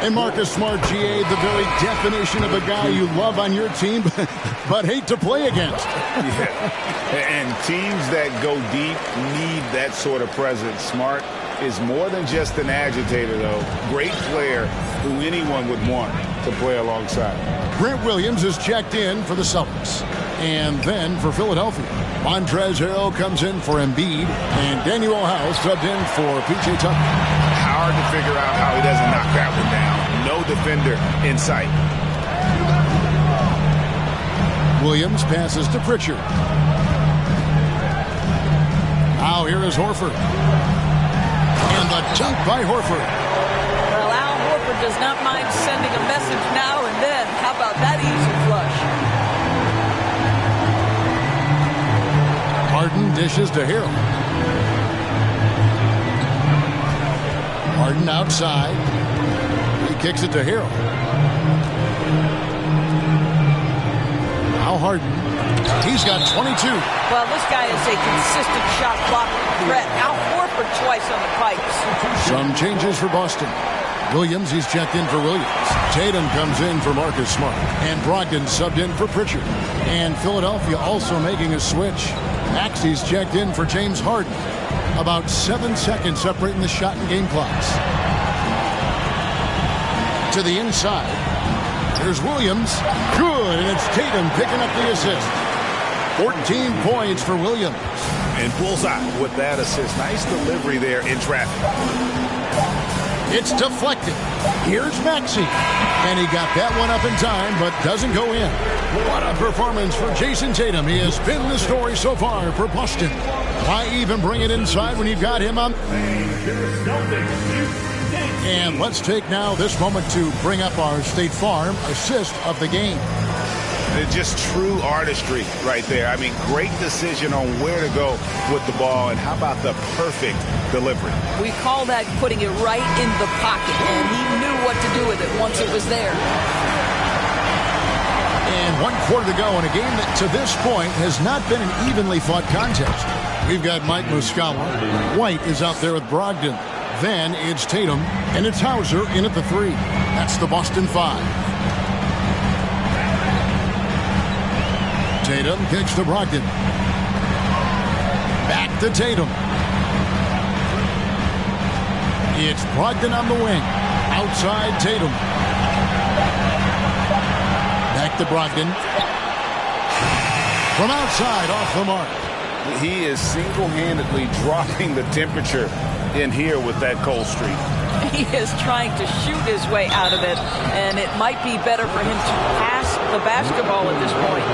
And Marcus Smart, GA, the very definition of a guy you love on your team, but hate to play against. Yeah. And teams that go deep need that sort of presence. Smart is more than just an agitator, though. Great player who anyone would want to play alongside. Grant Williams is checked in for the Celtics. And then for Philadelphia, Montrezl Harrell comes in for Embiid, and Daniel House subbed in for P.J. Tucker. Hard to figure out how he doesn't knock that one down. No defender in sight. Williams passes to Pritchard. Now here is Horford. And the dunk by Horford. Well, Al Horford does not mind sending a message now and then. How about that easy flush? Harden dishes to Harrell. Harden outside. He kicks it to Harrell. Now Harden. He's got 22. Well, this guy is a consistent shot blocking threat. Al Horford twice on the pipes. Some changes for Boston. Williams, he's checked in for Williams. Tatum comes in for Marcus Smart. And Brogdon subbed in for Pritchard. And Philadelphia also making a switch. Maxey's checked in for James Harden. About 7 seconds separating the shot and game clocks. To the inside. There's Williams. Good, and it's Tatum picking up the assist. 14 points for Williams. And bullseye with that assist. Nice delivery there in traffic. It's deflected. Here's Maxey. And he got that one up in time, but doesn't go in. What a performance for Jason Tatum. He has been the story so far for Boston. Why even bring it inside when you've got him on? And let's take now this moment to bring up our State Farm assist of the game. It's just true artistry right there. I mean, great decision on where to go with the ball, and how about the perfect delivery? We call that putting it right in the pocket, and he knew what to do with it once it was there. And 1 quarter to go in a game that to this point has not been an evenly fought contest. We've got Mike Muscala. White is out there with Brogdon. Then it's Tatum, and it's Hauser in at the 3. That's the Boston 5. Tatum kicks to Brogdon. Back to Tatum. It's Brogdon on the wing. Outside Tatum. Back to Brogdon. From outside, off the mark. He is single-handedly dropping the temperature in here with that cold streak. He is trying to shoot his way out of it, and it might be better for him to pass the basketball at this point.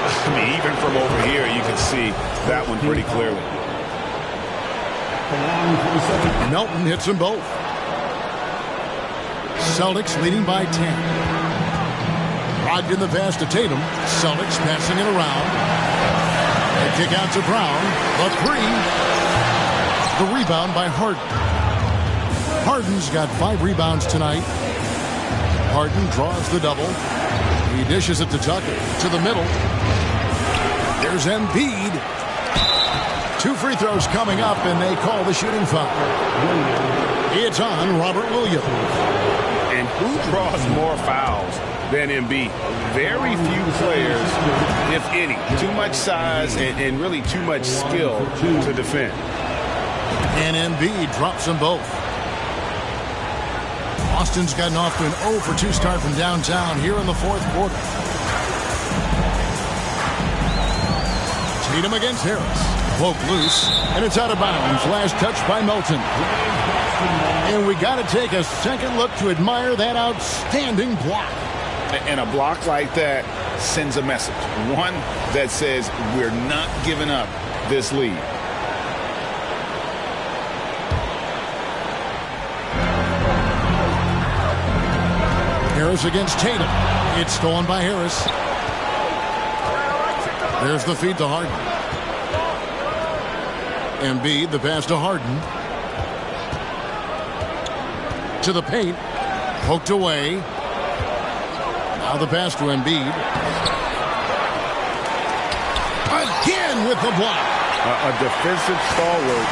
I mean, even from over here, you can see that one pretty clearly. Melton hits them both. Celtics leading by 10. Brogdon the pass to Tatum. Celtics passing it around. They kick out to Brown. The 3. The rebound by Harden. Harden's got 5 rebounds tonight. Harden draws the double. He dishes it to Tucker. To the middle. There's Embiid. 2 free throws coming up, and they call the shooting foul. It's on Robert Williams. And who draws more fouls than Embiid? Very few players, if any. Too much size and really too much skill to defend. And Embiid drops them both. Boston's gotten off to an 0 for 2 start from downtown here in the 4th quarter. Tatum against Harris. Poke loose, and it's out of bounds. Last touch by Melton. And we got to take a second look to admire that outstanding block. And a block like that sends a message. One that says we're not giving up this lead. Harris against Tatum. It's stolen by Harris. There's the feed to Harden. Embiid, the pass to Harden. To the paint. Poked away. Now the pass to Embiid. Again with the block. A defensive stalwart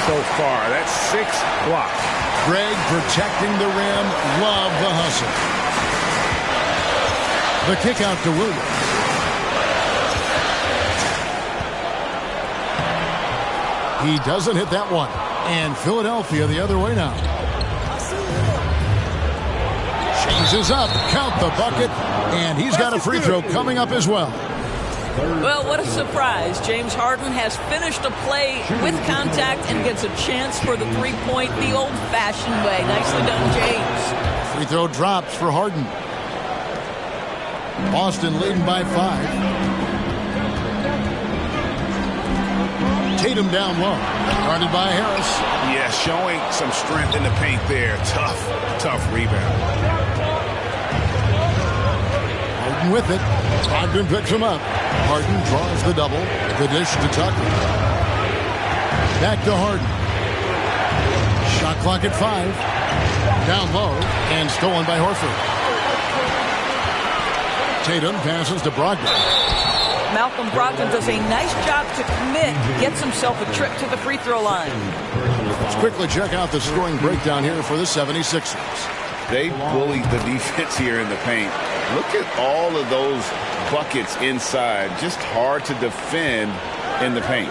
so far. That's 6 blocks. Greg protecting the rim. Love the hustle. The kick out to Williams. He doesn't hit that one. And Philadelphia the other way now. Changes up. Count the bucket. And he's got a free throw coming up as well. Well, what a surprise. James Harden has finished a play with contact and gets a chance for the three-point the old-fashioned way. Nicely done, James. Free throw drops for Harden. Boston leading by 5. Tatum down low. Guarded by Harris. Yeah, showing some strength in the paint there. Tough rebound. Harden with it. Brogdon picks him up. Harden draws the double. The dish to Tucker. Back to Harden. Shot clock at 5. Down low and stolen by Horford. Tatum passes to Brogdon. Malcolm Brogdon does a nice job to commit, gets himself a trip to the free throw line. Let's quickly check out the scoring breakdown here for the 76ers. They bullied the defense here in the paint. Look at all of those buckets inside. Just hard to defend in the paint.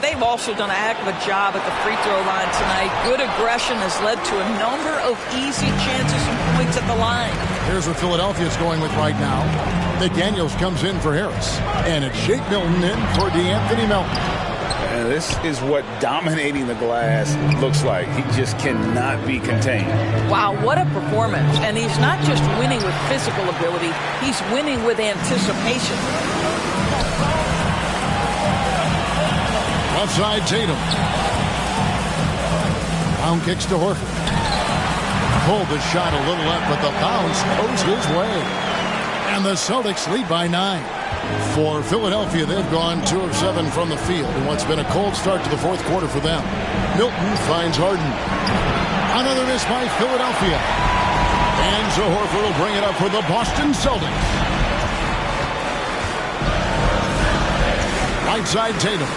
They've also done a heck of a job at the free throw line tonight. Good aggression has led to a number of easy chances and points at the line. Here's what Philadelphia's going with right now. McDaniels comes in for Harris. And it's Shake Milton in for DeAnthony Melton. And this is what dominating the glass looks like. He just cannot be contained. Wow, what a performance. And he's not just winning with physical ability, he's winning with anticipation. Outside Tatum. Brown kicks to Horford. Pulled the shot a little left, but the bounce goes his way. And the Celtics lead by 9. For Philadelphia, they've gone 2 of 7 from the field in what's been a cold start to the fourth quarter for them. Milton finds Harden. Another miss by Philadelphia. And so Horford will bring it up for the Boston Celtics. Right side Tatum.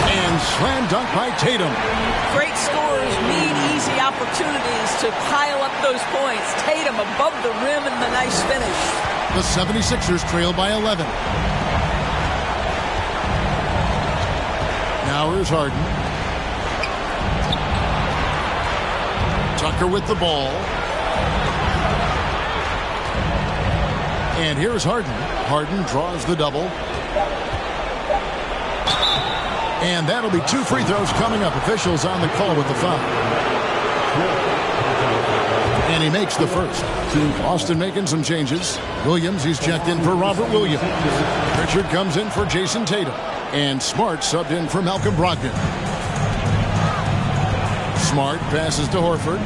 And slam dunk by Tatum. Great scorers need easy opportunities to pile up those points. Tatum above the rim and the nice finish. The 76ers trail by 11. Now here's Harden. Tucker with the ball. And here's Harden. Harden draws the double. And that'll be 2 free throws coming up. Officials on the call with the foul. And he makes the first. Austin making some changes. Williams, he's checked in for Robert Williams. Richard comes in for Jason Tatum. And Smart subbed in for Malcolm Brogdon. Smart passes to Horford.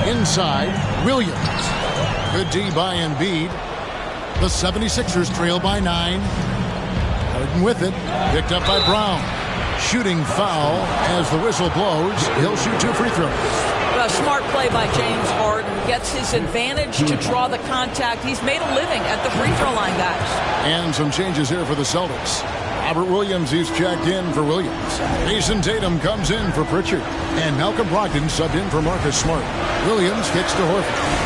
Inside, Williams. Good D by Embiid. The 76ers trail by 9. Harden with it. Picked up by Brown. Shooting foul as the whistle blows. He'll shoot 2 free throws. A smart play by James Harden. Gets his advantage to draw the contact. He's made a living at the free throw line, guys. And some changes here for the Celtics. Robert Williams, he's checked in for Williams. Jason Tatum comes in for Pritchard. And Malcolm Brogdon subbed in for Marcus Smart. Williams kicks to Horford.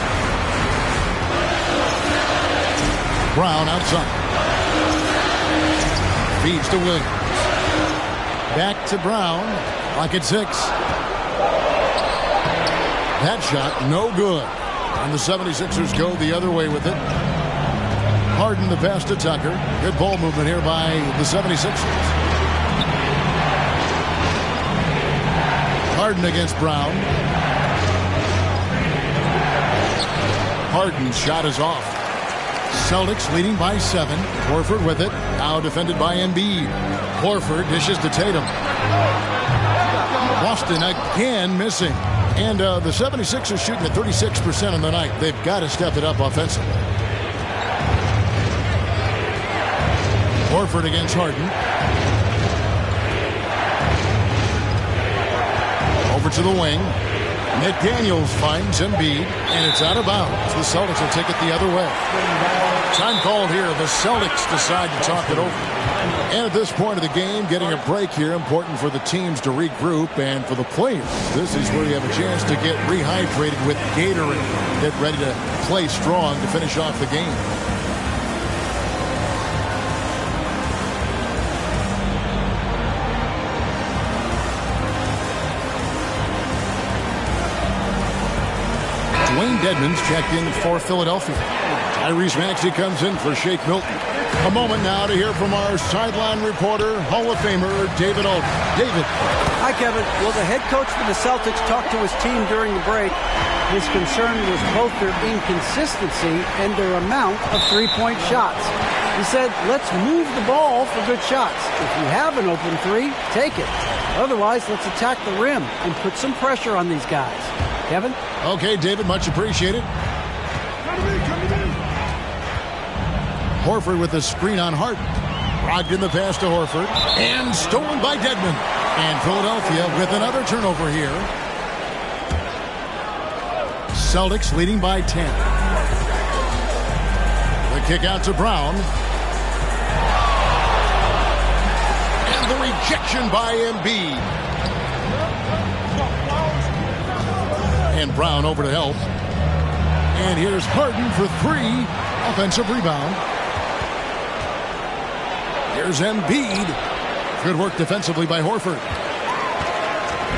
Brown outside. Feeds to Williams. Back to Brown. Clock at 6. That shot, no good. And the 76ers go the other way with it. Harden the pass to Tucker. Good ball movement here by the 76ers. Harden against Brown. Harden's shot is off. Celtics leading by 7. Horford with it. Now defended by Embiid. Horford dishes to Tatum. Boston again missing. And the 76ers shooting at 36% on the night. They've got to step it up offensively. Horford against Harden. Over to the wing. McDaniels finds Embiid, and it's out of bounds. The Celtics will take it the other way. Time called here. The Celtics decide to talk it over. And at this point of the game, getting a break here, important for the teams to regroup, and for the players, this is where you have a chance to get rehydrated with Gatorade. Get ready to play strong to finish off the game. Dwayne Dedmon's checked in for Philadelphia. Tyrese Maxey comes in for Shake Milton. A moment now to hear from our sideline reporter, Hall of Famer David Aldridge. David. Hi, Kevin. Well, the head coach for the Celtics talked to his team during the break. His concern was both their inconsistency and their amount of three-point shots. He said, let's move the ball for good shots. If you have an open three, take it. Otherwise, let's attack the rim and put some pressure on these guys. Kevin? Okay, David, much appreciated. Horford with the screen on Harden. Brogdon the pass to Horford. And stolen by Dedmon. And Philadelphia with another turnover here. Celtics leading by 10. The kick out to Brown. And the rejection by Embiid. And Brown over to help. And here's Harden for three. Offensive rebound. Here's Embiid. Good work defensively by Horford.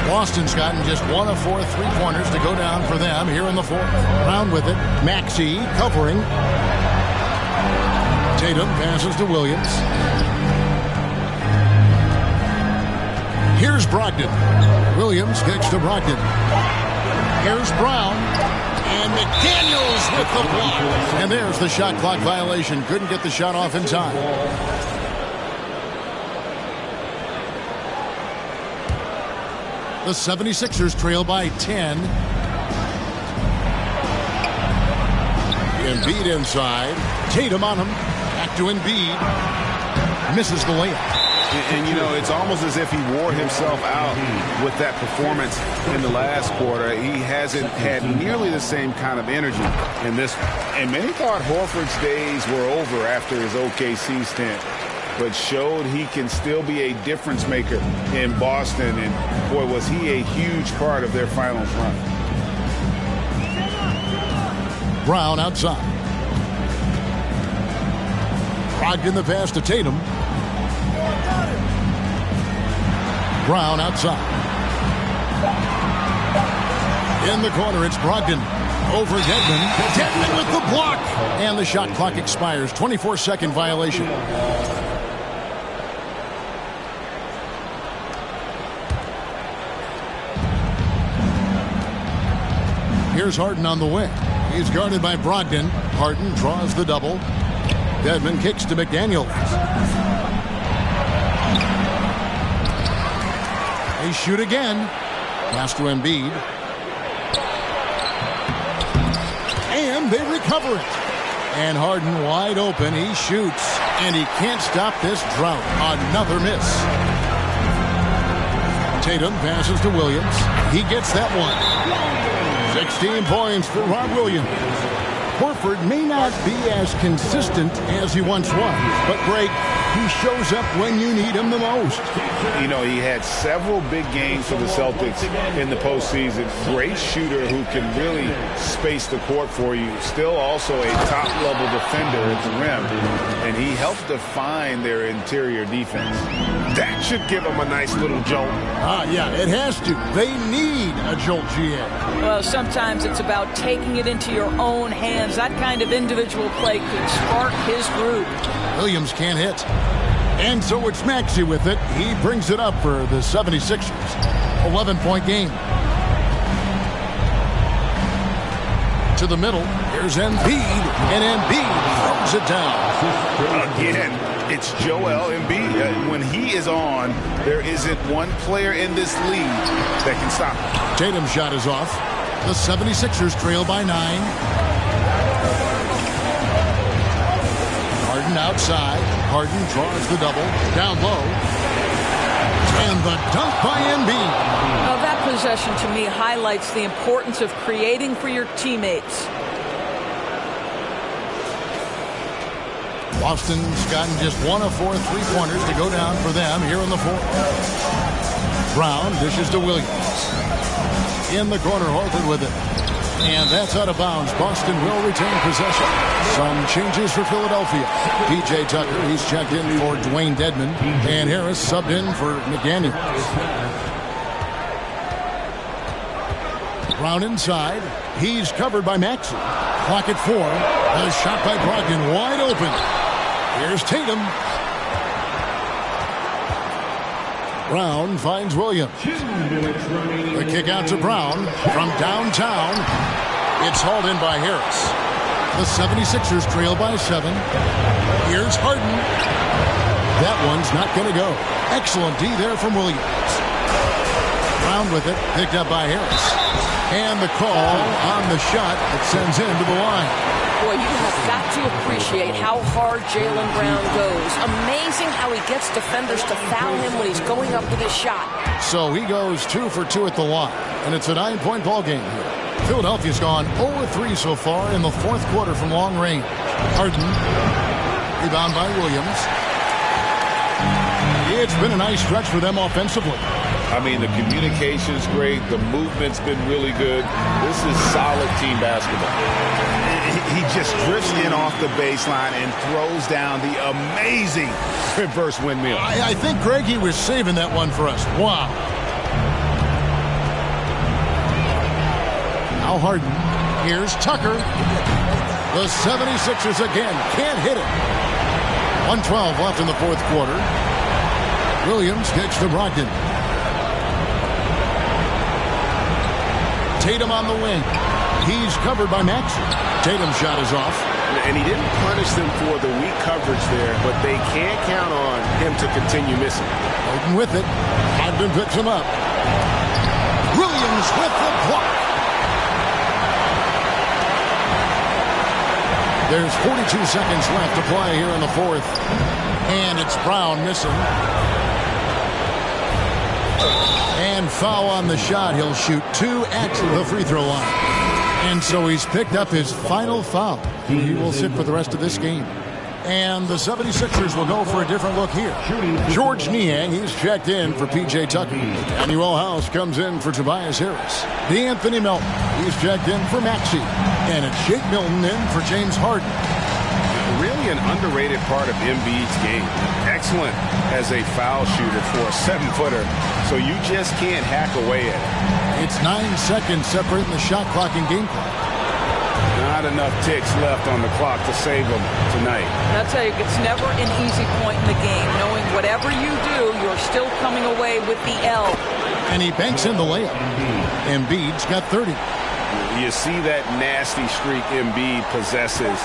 Boston's gotten just 1 of 4 3-pointers to go down for them here in the fourth. Brown with it. Maxey covering. Tatum passes to Williams. Here's Brogdon. Williams kicks to Brogdon. Here's Brown. And McDaniels with the block. And there's the shot clock violation. Couldn't get the shot off in time. The 76ers trail by 10. Embiid inside. Tatum on him. Back to Embiid. Misses the layup. And, you know, it's almost as if he wore himself out with that performance in the last quarter. He hasn't had nearly the same kind of energy in this one. And many thought Horford's days were over after his OKC stint, but showed he can still be a difference maker in Boston. And, boy, was he a huge part of their finals run. Brown outside. Brogdon the pass to Tatum. Brown outside. In the corner, it's Brogdon. Over Dedmon. Dedmon with the block. And the shot clock expires. 24-second violation. Here's Harden on the wing. He's guarded by Brogdon. Harden draws the double. Dedmon kicks to McDaniels. They shoot again. Pass to Embiid. And they recover it. And Harden wide open. He shoots. And he can't stop this drought. Another miss. Tatum passes to Williams. He gets that one. 16 points for Rob Williams. Horford may not be as consistent as he once was, but Greg, he shows up when you need him the most. You know, he had several big games for the Celtics in the postseason. Great shooter who can really space the court for you. Still also a top-level defender at the rim, and he helped define their interior defense. That should give them a nice little jolt. Yeah, it has to. They need a jolt, GA. Well, sometimes it's about taking it into your own hands. That kind of individual play could spark his groove. Williams can't hit. And so it's Maxey with it. He brings it up for the 76ers. 11-point game. To the middle. Here's Embiid. And Embiid throws it down. Again, it's Joel Embiid. When he is on, there isn't one player in this league that can stop him. Tatum's shot is off. The 76ers trail by 9. Harden outside. Harden draws the double. Down low. And the dunk by Embiid. That possession to me highlights the importance of creating for your teammates. Boston's gotten just 1 of 4 3-pointers to go down for them here in the fourth. Brown dishes to Williams. In the corner, Horford with it. And that's out of bounds. Boston will retain possession. Some changes for Philadelphia. P.J. Tucker, he's checked in for Dwayne Dedmon. And Harris subbed in for McDaniel. Brown inside. He's covered by Maxey. Clock at 4. A shot by Brogdon, wide open. Here's Tatum. Brown finds Williams. The kick out to Brown from downtown. It's hauled in by Harris. The 76ers trail by 7. Here's Harden. That one's not going to go. Excellent D there from Williams. Brown with it, picked up by Harris. And the call on the shot that sends him to the line. Boy, you have got to appreciate how hard Jaylen Brown goes. Amazing how he gets defenders to foul him when he's going up with his shot. So he goes 2 for 2 at the line, and it's a 9-point ball game here. Philadelphia's gone 0-3 so far in the fourth quarter from long range. Harden, rebound by Williams. It's been a nice stretch for them offensively. I mean, the communication's great. The movement's been really good. This is solid team basketball. He just drifts in off the baseline and throws down the amazing reverse windmill. I think, Greg, he was saving that one for us. Wow. Now Harden. Here's Tucker. The 76ers again can't hit it. 1:12 left in the fourth quarter. Williams kicks to Brogdon. Tatum on the wing. He's covered by Maxey. Tatum's shot is off. And he didn't punish them for the weak coverage there, but they can't count on him to continue missing. Harden with it. Brogdon picks him up. Williams with the block. There's 42 seconds left to play here in the fourth. And it's Brown missing. And foul on the shot. He'll shoot 2 at the free throw line. And so he's picked up his final foul. He will sit for the rest of this game. And the 76ers will go for a different look here. George Niang, he's checked in for P.J. Tucker. Emmanuel House comes in for Tobias Harris. Anthony Melton, he's checked in for Maxey. And it's Shake Milton in for James Harden. Really an underrated part of Embiid's game. Excellent as a foul shooter for a 7-footer, so you just can't hack away at it. It's 9 seconds separating the shot clock and game clock. Not enough ticks left on the clock to save them tonight. And I'll tell you, it's never an easy point in the game, knowing whatever you do, you're still coming away with the L. And he banks in the layup. Embiid's got 30. You see that nasty streak Embiid possesses.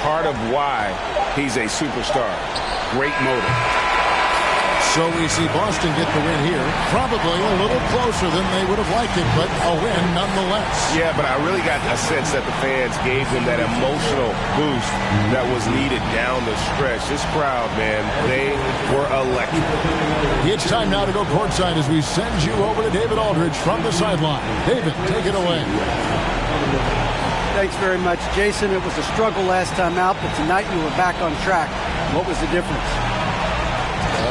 Part of why he's a superstar. Great motor. So we see Boston get the win here. Probably a little closer than they would have liked it, but a win nonetheless. Yeah, but I really got a sense that the fans gave them that emotional boost that was needed down the stretch. This crowd, man, they were electric. It's time now to go courtside as we send you over to David Aldridge from the sideline. David, take it away. Thanks very much, Jason. It was a struggle last time out, but tonight you were back on track. What was the difference?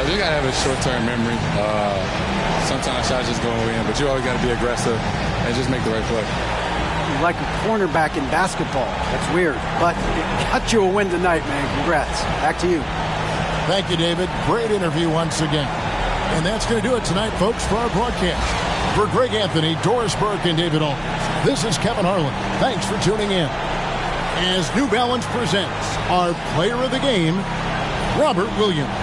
You got to have a short-term memory. Sometimes shots just go in, but you always got to be aggressive and just make the right play. You're like a cornerback in basketball. That's weird, but it got you a win tonight, man. Congrats. Back to you. Thank you, David. Great interview once again. And that's going to do it tonight, folks, for our broadcast. For Greg Anthony, Doris Burke, and David Aldridge, this is Kevin Harlan. Thanks for tuning in. As New Balance presents our player of the game, Robert Williams.